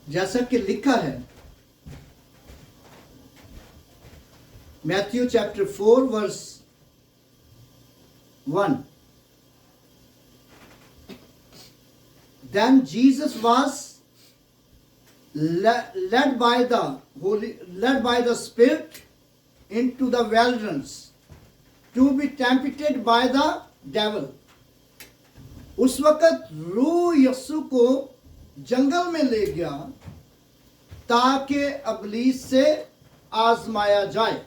जैसा कि लिखा है Matthew chapter 4 verse 1. Then Jesus was led by the Spirit into the wilderness to be tempted by the devil. उस वक़्त रूह यीशु को जंगल में ले गया ताकि इब्लीस से आजमाया जाए.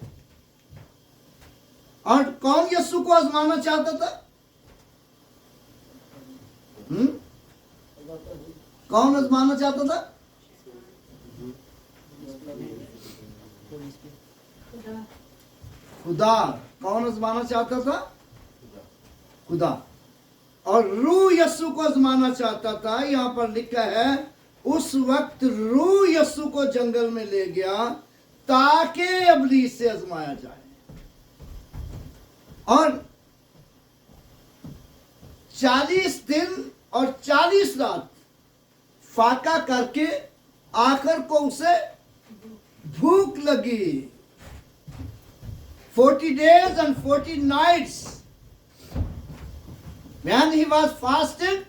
और कौन यीशु को आजमाना चाहता था? कौन आजमाना चाहता था? खुदा. कौन आजमाना चाहता था? खुदा. और रूह यीशु को आजमाना चाहता था. यहां पर लिखा है उस वक्त रूह यीशु को जंगल में ले गया ताकि इब्लीस से आजमाया जाए. और 40 दिन और 40 रात फाका करके आखिर को उसे भूख लगी. 40 days and 40 nights. When he was fasted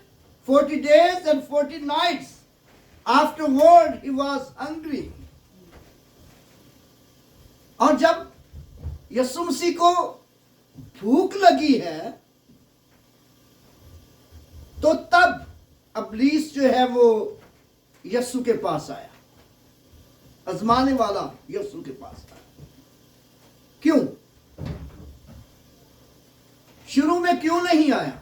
40 days and 40 nights. Afterward he was hungry. और जब यीशु मसीह को भूख लगी है तो तब इब्लीस जो है वो यीशु के पास आया. आजमाने वाला यीशु के पास आया. क्यों? शुरू में क्यों नहीं आया?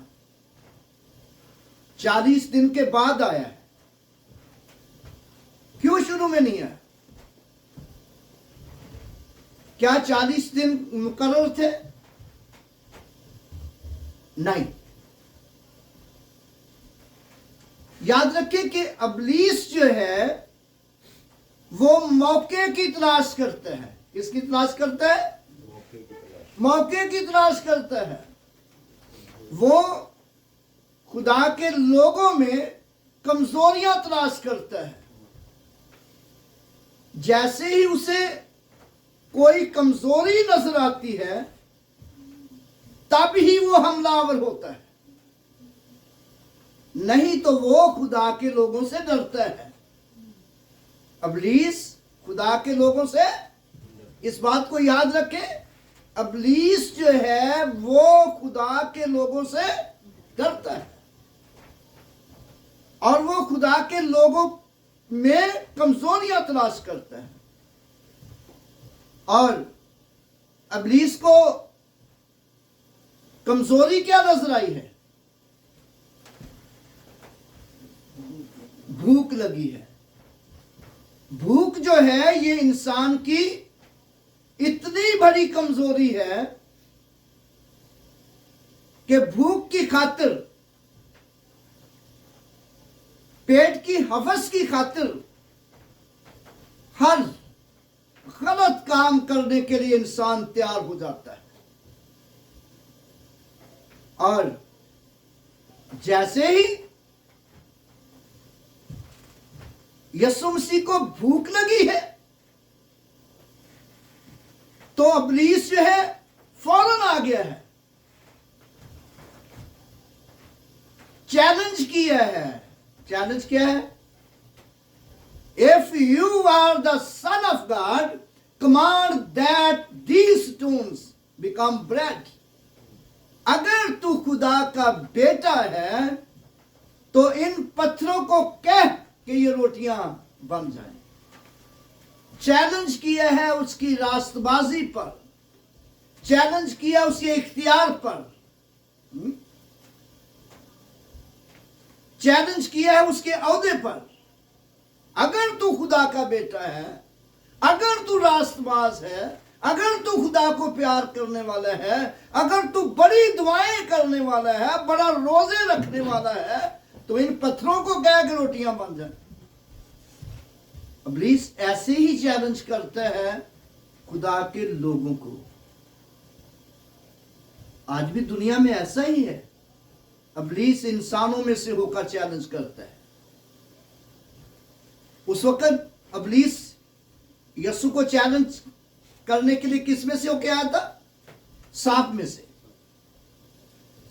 40 दिन के बाद आया है. क्यों शुरू में नहीं आया? क्या 40 दिन मुकर्रर थे? नहीं. याद रखिए कि इब्लीस जो है वो मौके की तलाश करता है. किसकी तलाश करता है? मौके की तलाश करता है. वो खुदा के लोगों में कमजोरियां तलाश करता है. जैसे ही उसे कोई कमजोरी नजर आती है तब ही वो हमलावर होता है. नहीं तो वो खुदा के लोगों से डरता है. इब्लीस खुदा के लोगों से, इस बात को याद रखें, इब्लीस जो है वो खुदा के लोगों से डरता है और वो खुदा के लोगों में कमजोरियां तलाश करता है. और इब्लीस को कमजोरी क्या नजर आई है? भूख लगी है. भूख जो है ये इंसान की इतनी बड़ी कमजोरी है कि भूख की खातिर, पेट की हवस की खातिर हर गलत काम करने के लिए इंसान तैयार हो जाता है. और जैसे ही यीशु मसीह को भूख लगी है तो इब्लीस जो है फौरन आ गया है. चैलेंज किया है. चैलेंज क्या है? If you are the son of God, command that these stones become bread. अगर तू खुदा का बेटा है तो इन पत्थरों को कह कि ये रोटियां बन जाएं. चैलेंज किया है उसकी रास्तबाजी पर, चैलेंज किया उसके इख्तियार पर, चैलेंज किया है उसके औहदे पर. अगर तू खुदा का बेटा है, अगर तू रास्तबाज है, अगर तू खुदा को प्यार करने वाला है, अगर तू बड़ी दुआएं करने वाला है, बड़ा रोजे रखने वाला है, तो इन पत्थरों को कह के रोटियां बन जाए. इब्लीस ऐसे ही चैलेंज करता है खुदा के लोगों को. आज भी दुनिया में ऐसा ही है. इब्लीस इंसानों में से होकर चैलेंज करता है. उस वक्त अबलीस यीशु को चैलेंज करने के लिए किस में से होके आया था? सांप में से,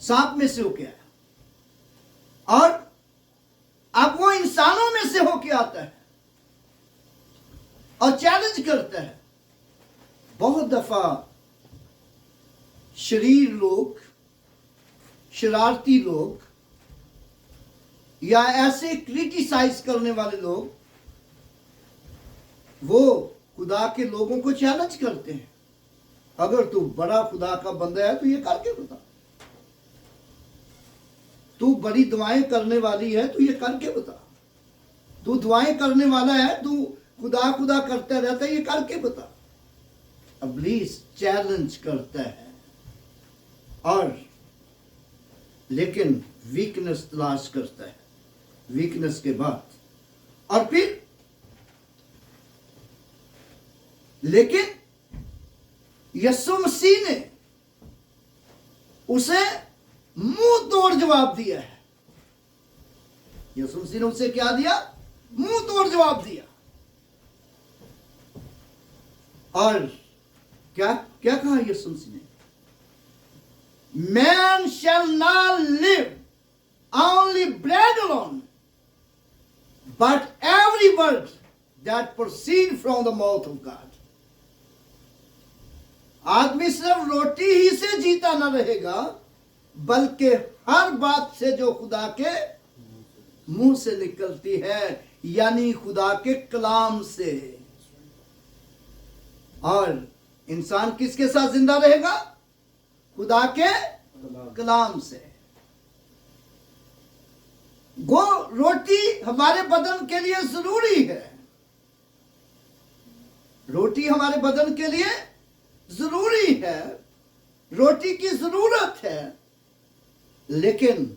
सांप में से होके आया। और अब वो इंसानों में से होके आता है और चैलेंज करता है। बहुत दफा शरीर लोग, शरारती लोग या ऐसे क्रिटिसाइज करने वाले लोग, वो खुदा के लोगों को चैलेंज करते हैं। अगर तू बड़ा खुदा का बंदा है तो ये करके बता, तू बड़ी दुआएं करने वाली है तो ये करके बता, तू दुआएं करने वाला है, तू खुदा खुदा करता रहता है, ये करके बता। इब्लीस चैलेंज करता है और लेकिन वीकनेस तलाश करता है, वीकनेस के बाद। और फिर लेकिन यीशु मसीह ने उसे मुंह तोड़ जवाब दिया है। यीशु मसीह ने उसे क्या दिया? मुंह तोड़ जवाब दिया। और क्या क्या कहा यीशु मसीह ने? Man shall not live only bread alone, but every word that proceed from the mouth of God. आदमी सिर्फ रोटी ही से जीता न रहेगा, बल्कि हर बात से जो खुदा के मुंह से निकलती है, यानी खुदा के कलाम से। और इंसान किसके साथ जिंदा रहेगा? खुदा के कलाम से। वो रोटी हमारे बदन के लिए जरूरी है, रोटी हमारे बदन के लिए जरूरी है, रोटी की जरूरत है। लेकिन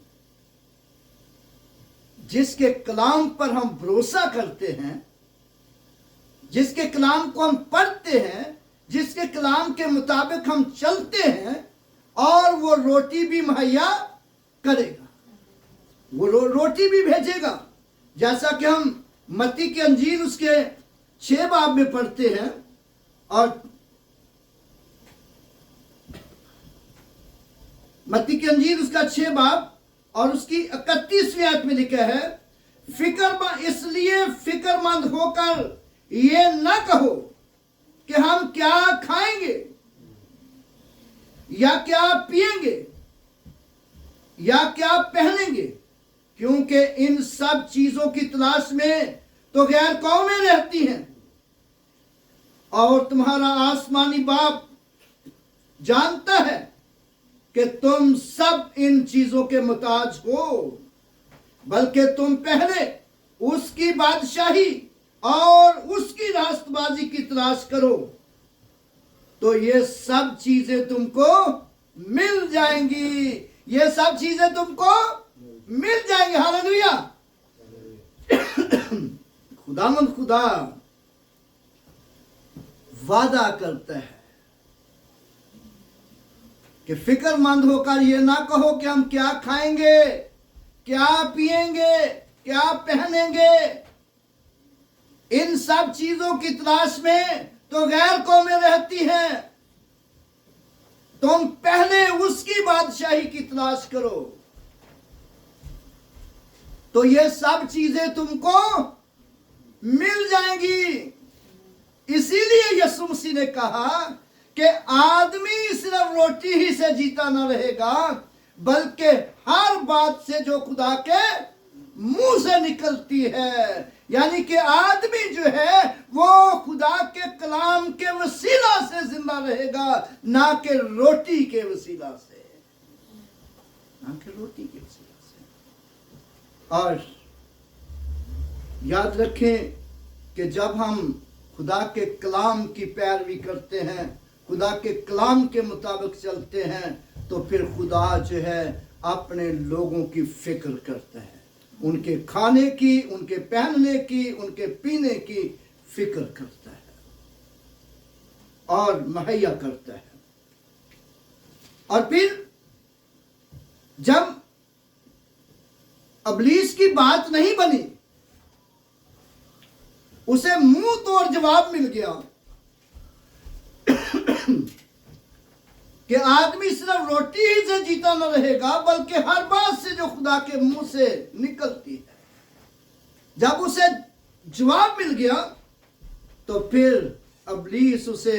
जिसके कलाम पर हम भरोसा करते हैं, जिसके कलाम को हम पढ़ते हैं, जिसके कलाम के मुताबिक हम चलते हैं, और वो रोटी भी मुहैया करेगा, वो रोटी भी भेजेगा। जैसा कि हम मत्ती की अंजील उसके 6 बाब में पढ़ते हैं, और मत्ती की अंजील उसका 6 बाब और उसकी 31वीं आयत में लिखा है, इसलिए फिक्रमंद होकर ये न कहो कि हम क्या खाएंगे या क्या पिएंगे या क्या पहनेंगे, क्योंकि इन सब चीजों की तलाश में तो गैर कौमें रहती हैं, और तुम्हारा आसमानी बाप जानता है कि तुम सब इन चीजों के मुताज हो। बल्कि तुम पहले उसकी बादशाही और उसकी रास्तबाजी की तलाश करो, तो ये सब चीजें तुमको मिल जाएंगी, ये सब चीजें तुमको मिल जाएंगी। हालेलुया। खुदामंद खुदा वादा करता है कि फिक्रमंद होकर ये ना कहो कि हम क्या खाएंगे, क्या पिएंगे, क्या पहनेंगे। इन सब चीजों की तलाश में तो गैर कौमें रहती हैं, तुम पहले उसकी बादशाही की तलाश करो, तो ये सब चीजें तुमको मिल जाएंगी। इसीलिए यीशु मसीह ने कहा कि आदमी सिर्फ रोटी ही से जीता न रहेगा, बल्कि हर बात से जो खुदा के मुंह से निकलती है। यानी कि आदमी जो है वो खुदा के कलाम के वसीला से जिंदा रहेगा, ना कि रोटी के वसीला से, ना कि रोटी के वसीला से। और याद रखें कि जब हम खुदा के कलाम की पैरवी करते हैं, खुदा के कलाम के मुताबिक चलते हैं, तो फिर खुदा जो है अपने लोगों की फिक्र करता है, उनके खाने की, उनके पहनने की, उनके पीने की फिक्र करता है और मुहैया करता है। और फिर जब इब्लीस की बात नहीं बनी, उसे मुंह तोड़ जवाब मिल गया कि आदमी सिर्फ रोटी ही से जीता न रहेगा, बल्कि हर बात से जो खुदा के मुंह से निकलती है। जब उसे जवाब मिल गया तो फिर इब्लीस उसे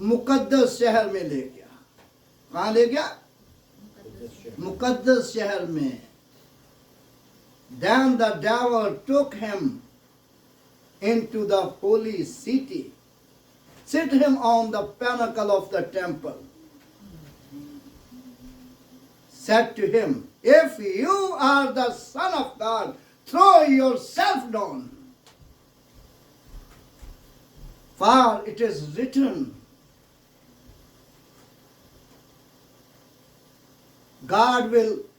मुकद्दस शहर में ले गया। कहां ले गया? मुकद्दस शहर में। Then the devil took him into the holy city, set him on the pinnacle of the temple, said to him, "If you are the Son of God, throw yourself down. For it is written,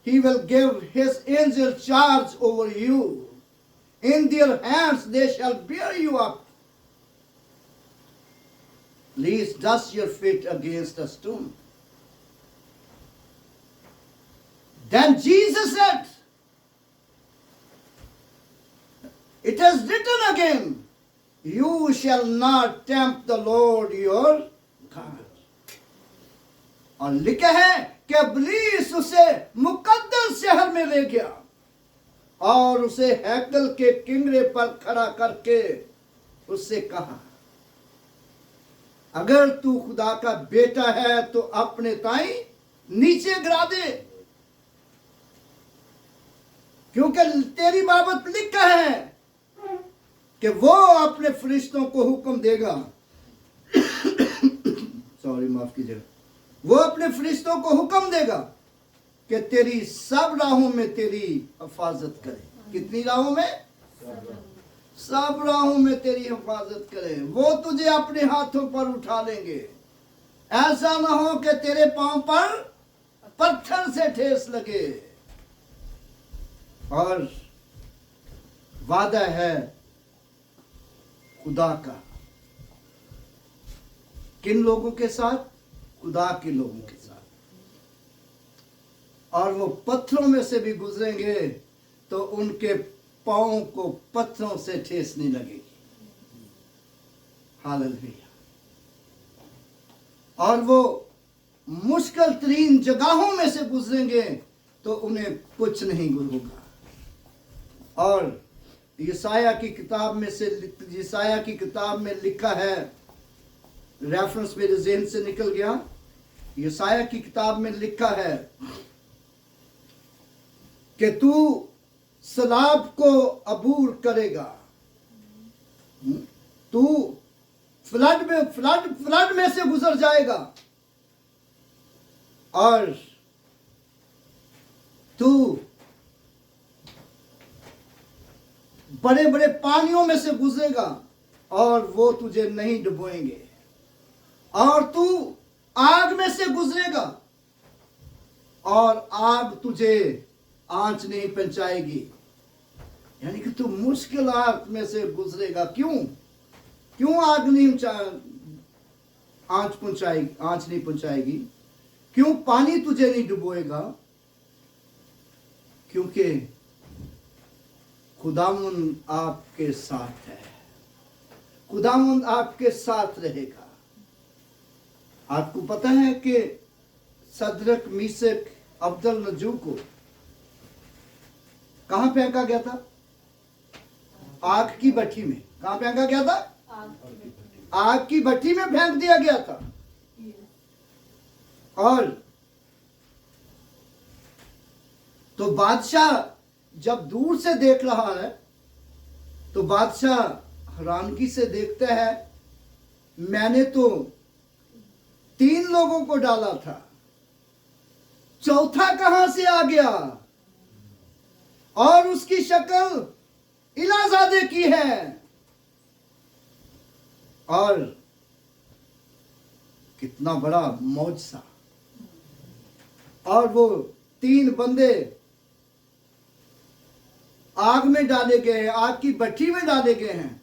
He will give His angel charge over you. In their hands they shall bear you up, lest dust your feet against a stone." Then Jesus said, "It is written again, you shall not tempt the Lord your God." और लिखा है कि इब्लीस उसे मुकद्दस शहर में ले गया और उसे हैकल के किंगरे पर खड़ा करके उससे कहा, "अगर तू खुदा का बेटा है तो अपने ताई नीचे गिरा दे, क्योंकि तेरी बाबत लिखा है कि वो अपने फरिश्तों को हुक्म देगा सॉरी माफ कीजिएगा, वो अपने फरिश्तों को हुक्म देगा कि तेरी सब राहों में तेरी हिफाजत करे." कितनी राहों में? सब राहों में तेरी हिफाजत करे। वो तुझे अपने हाथों पर उठा लेंगे, ऐसा ना हो कि तेरे पांव पर पत्थर से ठेस लगे। और वादा है खुदा का किन लोगों के साथ? खुदा के लोगों के साथ। और वो पत्थरों में से भी गुजरेंगे तो उनके पांव को पत्थरों से ठेस नहीं लगेगी। हालेलुया। और वो मुश्किल तरीन जगहों में से गुजरेंगे तो उन्हें कुछ नहीं होगा। और यशाया की किताब में लिखा है, रेफरेंस मेरे ज़हन से निकल गया, यशाया की किताब में लिखा है कि तू सलाब को अबूर करेगा, तू फ्लड में से गुजर जाएगा, और तू बड़े बड़े पानियों में से गुजरेगा और वो तुझे नहीं डुबोएंगे, और तू आग में से गुजरेगा और आग तुझे आंच नहीं पहुंचाएगी। यानी कि तू मुश्किल आग में से गुजरेगा। क्यों आग नहीं आंच नहीं पहुंचाएगी? क्यों पानी तुझे नहीं डुबोएगा? क्योंकि खुदावंद आपके साथ है, खुदावंद आपके साथ रहेगा। आपको पता है कि सदरक, मीशक, अब्दुलनजू को कहां फेंका गया था? आग की भट्टी में। कहां फेंका गया था? आग की भट्टी में फेंक दिया गया था। और तो बादशाह जब दूर से देख रहा है तो बादशाह हैरानगी से देखता है, मैंने तो 3 लोगों को डाला था, चौथा कहां से आ गया? और उसकी शक्ल इलाजादे की है। और कितना बड़ा मौजसा। और वो 3 बंदे आग में डाले गए, आग की भट्टी में डाले गए हैं,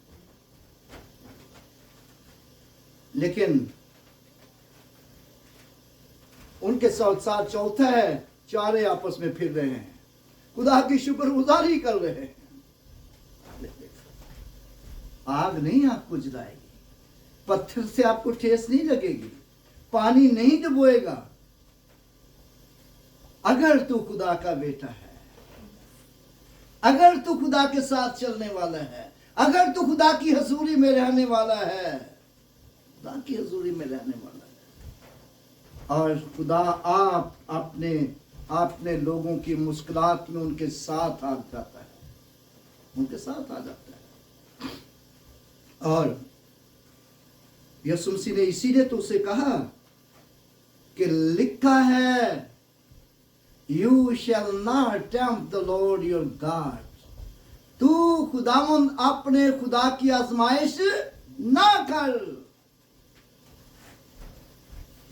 लेकिन उनके साथ चौथा है, चारे आपस में फिर रहे हैं, खुदा की शुक्रगुजारी कर रहे हैं। आग नहीं आपको जलाएगी, पत्थर से आपको ठेस नहीं लगेगी, पानी नहीं डुबोएगा। अगर तू खुदा का बेटा है, अगर तू खुदा के साथ चलने वाला है, अगर तू खुदा की हजूरी में रहने वाला है, खुदा की हजूरी में रहने वाला है, और खुदा आप अपने लोगों की मुश्किलात में उनके साथ आ जाता है, उनके साथ आ जाता है। और यीशु मसीह ने इसीलिए तो उसे कहा कि लिखा है, You shall not tempt the Lord your God. तू खुदावंद अपने खुदा की आजमाइश ना कर।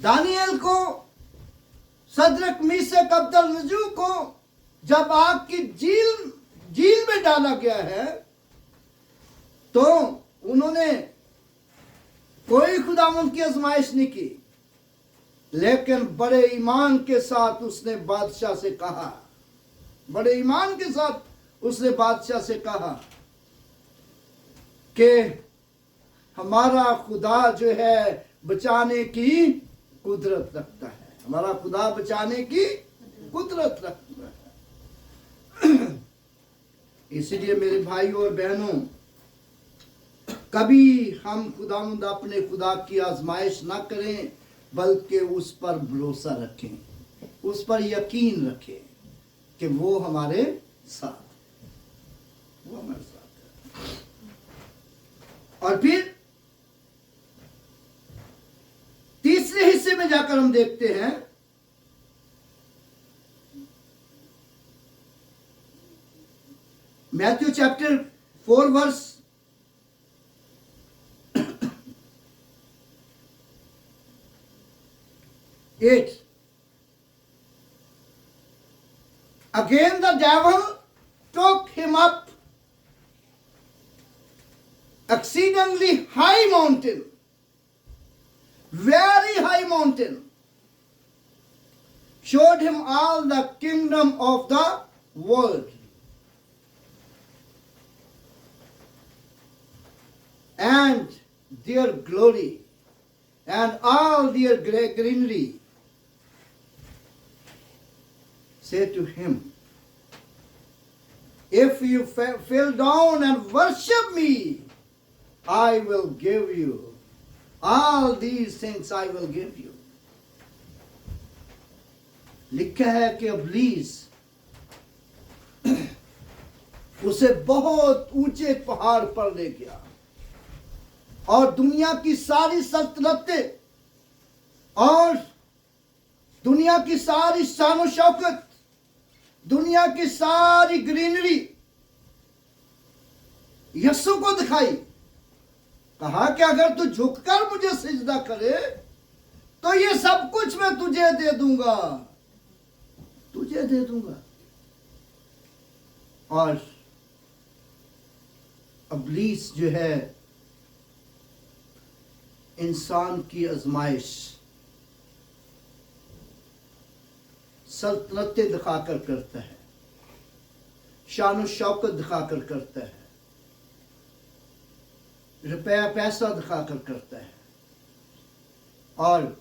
दानियल को, सदरक मीशक अब्दुलनजू को जब आग की झील में डाला गया है, तो उन्होंने कोई खुदावंद की आजमाइश नहीं की, लेकिन बड़े ईमान के साथ उसने बादशाह से कहा, बड़े ईमान के साथ उसने बादशाह से कहा कि हमारा खुदा जो है बचाने की कुदरत रखता है, हमारा खुदा बचाने की कुदरत रखता है। इसलिए मेरे भाइयों और बहनों, कभी हम खुदावंद अपने खुदा की आजमाइश ना करें, बल्कि उस पर भरोसा रखें, उस पर यकीन रखें कि वो हमारे साथ, वो हमारे साथ है। और फिर तीसरे हिस्से में जाकर हम देखते हैं, Matthew chapter 4 verse 8. Again the devil took him up exceedingly high mountain, very high mountain, showed him all the kingdom of the world and their glory and all their greenery. Say to him, if you fall down and worship me, I will give you all these things, I will give you. लिखा है कि इब्लीस उसे बहुत ऊंचे पहाड़ पर ले गया और दुनिया की सारी सल्तनतें और दुनिया की सारी शान और शौकत, दुनिया की सारी ग्रीनरी यीशु को दिखाई। कहा कि अगर तू झुककर मुझे सिजदा करे तो ये सब कुछ मैं तुझे दे दूंगा, तुझे दे दूंगा। और इब्लीस जो है इंसान की आजमाइश सल्तनतें दिखाकर करता है, शान शौकत दिखाकर करता है, रुपया पैसा दिखाकर करता है, और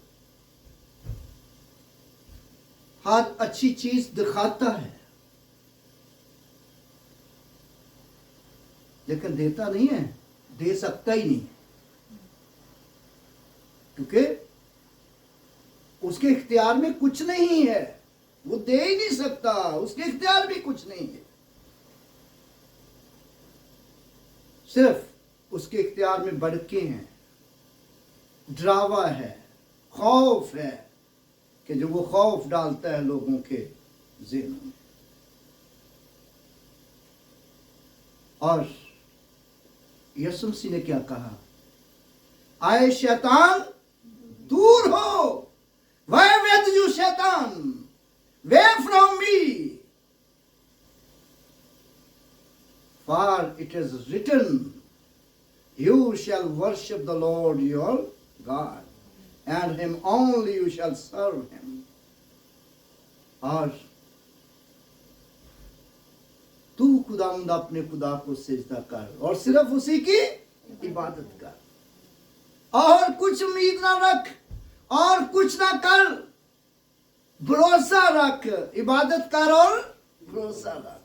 हर अच्छी चीज दिखाता है, लेकिन देता नहीं है, दे सकता ही नहीं, क्योंकि उसके इख्तियार में कुछ नहीं है, वो दे ही नहीं सकता, उसके इख्तियार में कुछ नहीं है। सिर्फ उसके इख्तियार में बड़के हैं, ड्रावा है, खौफ है, कि जो वो खौफ डालता है लोगों के ज़हनों में। और यीशु मसीह ने क्या कहा? आए शैतान दूर हो, why with you शैतान, away from me, for it is written, you shall worship the Lord your God, and him only you shall serve him. और तू खुदावंद अपने खुदा को सिजदा कर और सिर्फ उसी की इबादत कर, और कुछ उम्मीद ना रख, और कुछ ना कर, भरोसा रख। इबादत कर और भरोसा रख,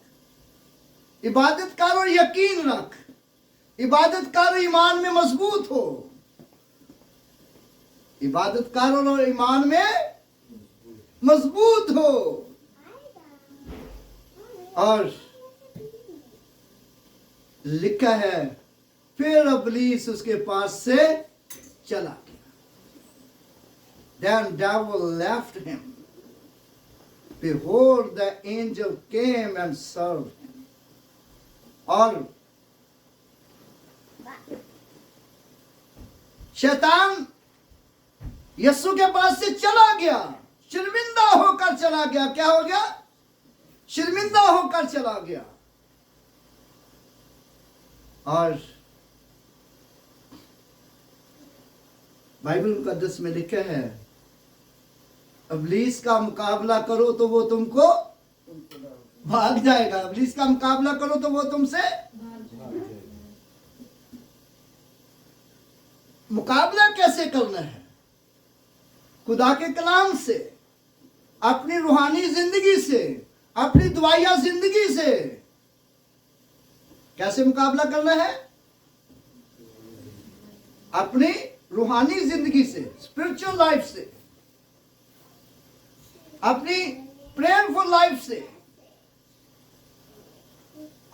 इबादत कर और यकीन रख, इबादत कर, ईमान में मजबूत हो, इबादत कर और ईमान में मजबूत हो। और लिखा है फिर इब्लीस उसके पास से चला गया। Then devil left him. Behold, the angel came and served him. और शैतान यीशु के पास से चला गया, शर्मिंदा होकर चला गया। क्या हो गया? शर्मिंदा होकर चला गया। और बाइबल मुकद्दस में लिखा है, इब्लीस का मुकाबला करो तो वो तुमको भाग जाएगा। इब्लीस का मुकाबला करो तो वो तुमसे मुकाबला कैसे करना है? खुदा के कलाम से, अपनी रूहानी जिंदगी से, अपनी दुआया जिंदगी से। कैसे मुकाबला करना है? अपनी रूहानी जिंदगी से, स्पिरिचुअल लाइफ से, अपनी प्रेयरफुल लाइफ से,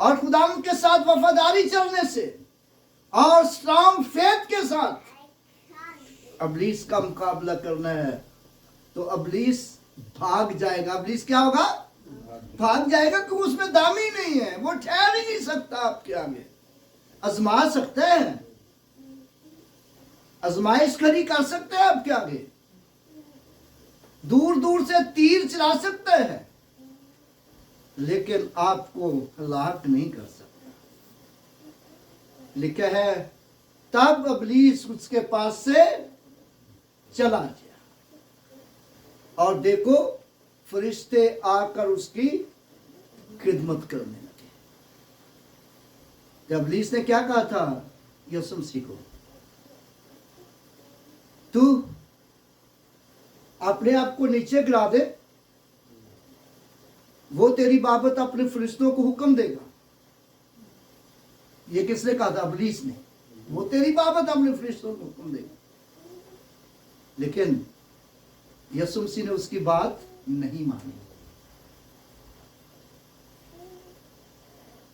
और खुदा के साथ वफादारी चलने से, और स्ट्रॉन्ग फेथ के साथ इब्लीस का मुकाबला करना है। तो इब्लीस भाग जाएगा। इब्लीस क्या होगा? भाग जाएगा, क्योंकि उसमें दाम ही नहीं है। वो ठहर ही नहीं सकता आपके आगे। आजमा सकते हैं, आजमाइश खड़ी कर सकते हैं आपके आगे, दूर दूर से तीर चला सकते हैं, लेकिन आपको हलाक नहीं कर सकता। लिखा है तब इब्लीस उसके पास से चला गया, और देखो फरिश्ते आकर उसकी खिदमत करने लगे। तो इब्लीस ने क्या कहा था यीशु मसीह को? तू अपने आप को नीचे गिरा दे, वो तेरी बाबत अपने फरिश्तों को हुक्म देगा। ये किसने कहा था? इब्लीस ने। वो तेरी बाबत अपने फरिश्तों को हुक्म देगा। लेकिन यीशु मसीह ने उसकी बात नहीं मानी,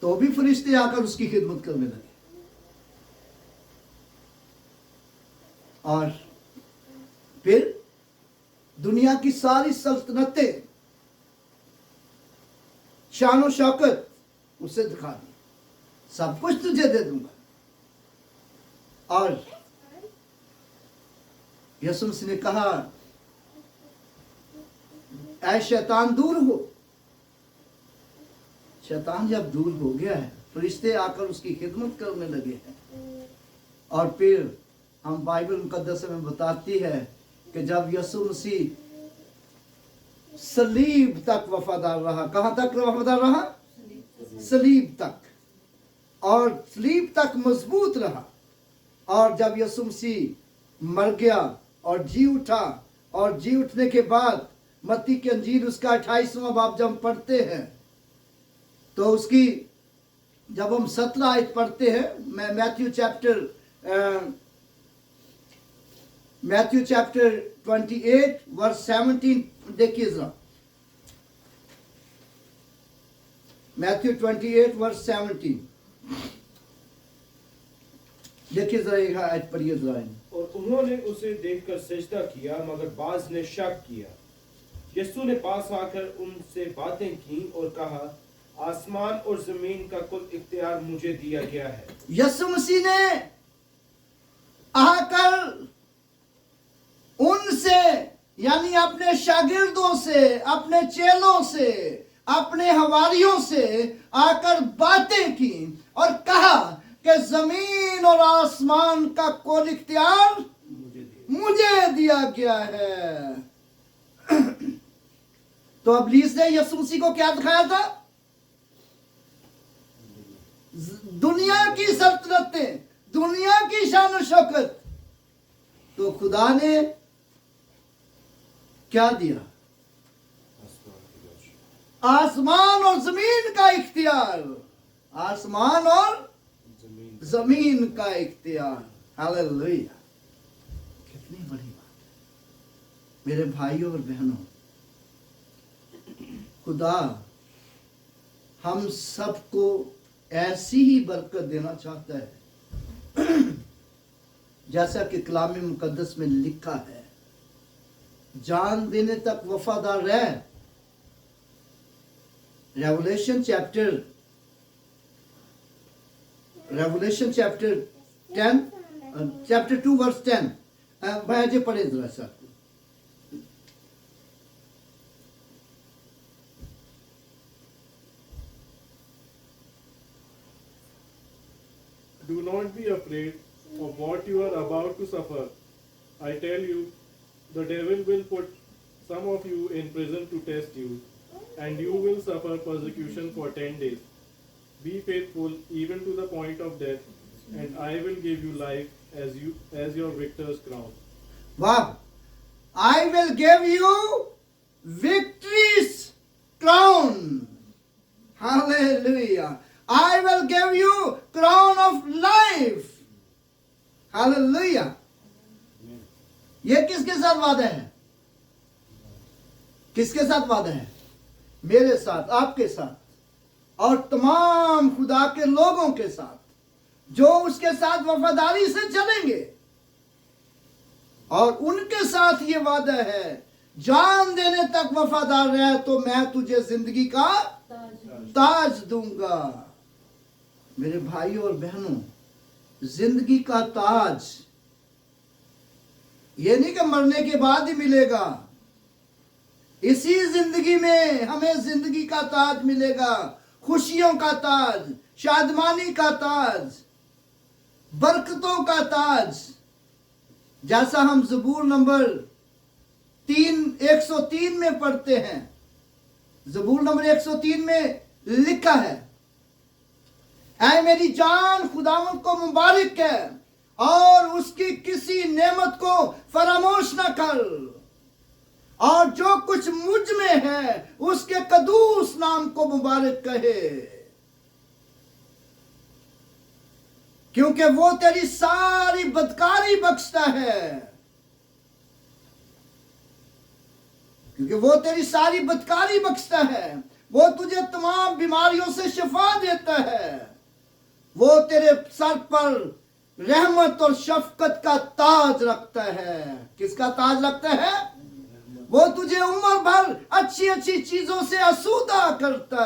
तो भी फरिश्ते आकर उसकी खिदमत करने लगे। और फिर दुनिया की सारी सल्तनतें, शान शौकत उसे दिखा दी, सब कुछ तुझे दे दूंगा। और यीशु मसीह ने कहा, ऐ शैतान दूर हो। शैतान जब दूर हो गया है, फरिश्ते आकर उसकी खिदमत करने लगे हैं। और फिर हम बाइबल मुकद्दस में बताती है कि जब यीशु मसीह सलीब तक वफादार रहा। कहां तक वफादार रहा? सलीब तक। और सलीब तक मजबूत रहा। और जब यीशु मसीह मर गया और जी उठा, और जी उठने के बाद मत्ती की अंजील उसका 28वां बाब जब हम पढ़ते हैं, तो उसकी जब हम 17 आयत पढ़ते हैं, मैथ्यू चैप्टर 28 वर्स 17 देखिए जरा। मैथ्यू 28 वर्स 17 देखिए जरा, एक आयत पढ़िए जरा। और उन्होंने उसे देखकर सजदा किया, मगर बाज ने शक किया। यीशु ने पास आकर उनसे बातें की और कहा, आसमान और जमीन का कुल इख्तियार मुझे दिया गया है। यीशु मसीह ने आकर उनसे, यानी अपने शागिर्दों से, अपने चेलों से, अपने हवारियों से आकर बातें की और कहा कि जमीन और आसमान का कुल इख्तियार मुझे दिया गया है। तो इब्लीस ने यीशु मसीह को क्या दिखाया था? दुनिया की सल्तनतें, दुनिया की शान शौकत, तो खुदा ने क्या दिया? आसमान और जमीन का इख्तियार, आसमान और जमीन का इख्तियार। हालेलुया, कितनी बड़ी बात मेरे भाइयों और बहनों। खुदा हम सबको ऐसी ही बरकत देना चाहता है जैसा कि कलाम मुकद्दस में लिखा है, जान देने तक वफादार रह। Revelation chapter 10 chapter 2 verse 10। भाई जी पढ़े जरा सा। Do not be afraid of what you are about to suffer. I tell you, the devil will put some of you in prison to test you, and you will suffer persecution for 10 days. Be faithful even to the point of death, and I will give you life as your victor's crown. Wow! I will give you victory's crown. Hallelujah! I will give you crown of life. Hallelujah! ये किसके साथ वादा है? किसके साथ वादा है? मेरे साथ, आपके साथ और तमाम खुदा के लोगों के साथ जो उसके साथ वफादारी से चलेंगे। और उनके साथ ये वादा है, जान देने तक वफादार रह तो मैं तुझे जिंदगी का ताज दूंगा। मेरे भाइयों और बहनों, जिंदगी का ताज ये नहीं कि मरने के बाद ही मिलेगा। इसी जिंदगी में हमें जिंदगी का ताज मिलेगा, खुशियों का ताज, शादमानी का ताज, बरकतों का ताज। जैसा हम ज़बूर नंबर 103 में पढ़ते हैं। ज़बूर नंबर 103 में लिखा है, ऐ मेरी जान खुदावंद को मुबारक है और उसकी किसी नेमत को फरामोश न कर, और जो कुछ मुझ में है उसके कदूस नाम को मुबारक कहे, क्योंकि वो तेरी सारी बदकारी बख्शता है। क्योंकि वो तेरी सारी बदकारी बख्शता है, वो तुझे तमाम बीमारियों से शिफा देता है, वो तेरे सर पर रहमत और शफकत का ताज रखता है। किसका ताज रखता है? वो तुझे उम्र भर अच्छी अच्छी चीजों से आसूदा करता